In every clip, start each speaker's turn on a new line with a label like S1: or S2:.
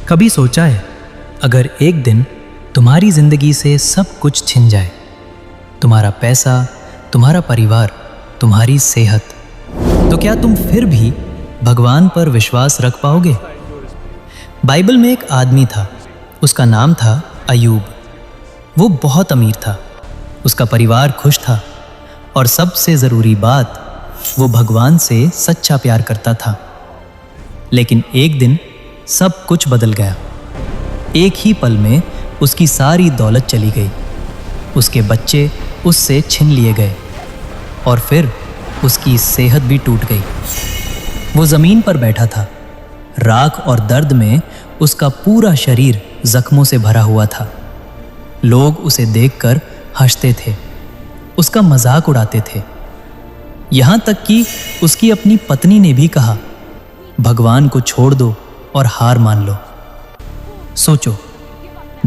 S1: कभी सोचा है, अगर एक दिन तुम्हारी जिंदगी से सब कुछ छिन जाए, तुम्हारा पैसा, तुम्हारा परिवार, तुम्हारी सेहत, तो क्या तुम फिर भी भगवान पर विश्वास रख पाओगे? बाइबल में एक आदमी था, उसका नाम था अय्यूब। वो बहुत अमीर था, उसका परिवार खुश था और सबसे ज़रूरी बात, वो भगवान से सच्चा प्यार करता था। लेकिन एक दिन सब कुछ बदल गया। एक ही पल में उसकी सारी दौलत चली गई, उसके बच्चे उससे छीन लिए गए और फिर उसकी सेहत भी टूट गई। वो ज़मीन पर बैठा था, राख और दर्द में उसका पूरा शरीर जख्मों से भरा हुआ था। लोग उसे देखकर हंसते थे, उसका मजाक उड़ाते थे। यहाँ तक कि उसकी अपनी पत्नी ने भी कहा, भगवान को छोड़ दो और हार मान लो। सोचो,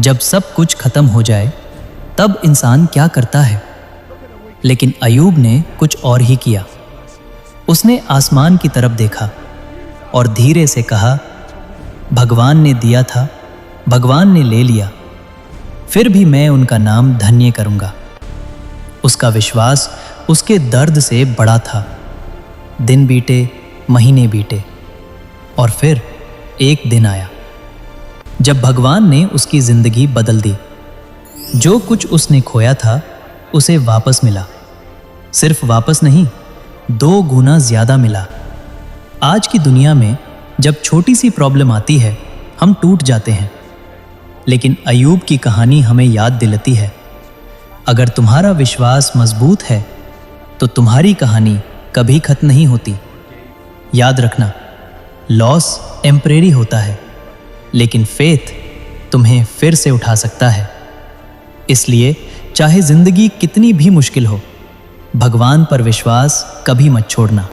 S1: जब सब कुछ खत्म हो जाए तब इंसान क्या करता है? लेकिन अय्यूब ने कुछ और ही किया। उसने आसमान की तरफ देखा और धीरे से कहा, भगवान ने दिया था, भगवान ने ले लिया, फिर भी मैं उनका नाम धन्य करूंगा। उसका विश्वास उसके दर्द से बड़ा था। दिन बीते, महीने बीते और फिर एक दिन आया जब भगवान ने उसकी जिंदगी बदल दी। जो कुछ उसने खोया था उसे वापस मिला। सिर्फ वापस नहीं, 2 गुना ज्यादा मिला। आज की दुनिया में जब छोटी सी प्रॉब्लम आती है, हम टूट जाते हैं, लेकिन अय्यूब की कहानी हमें याद दिलाती है, अगर तुम्हारा विश्वास मजबूत है तो तुम्हारी कहानी कभी खत्म नहीं होती। याद रखना, लॉस टेम्परेरी होता है, लेकिन फेथ तुम्हें फिर से उठा सकता है। इसलिए चाहे जिंदगी कितनी भी मुश्किल हो, भगवान पर विश्वास कभी मत छोड़ना।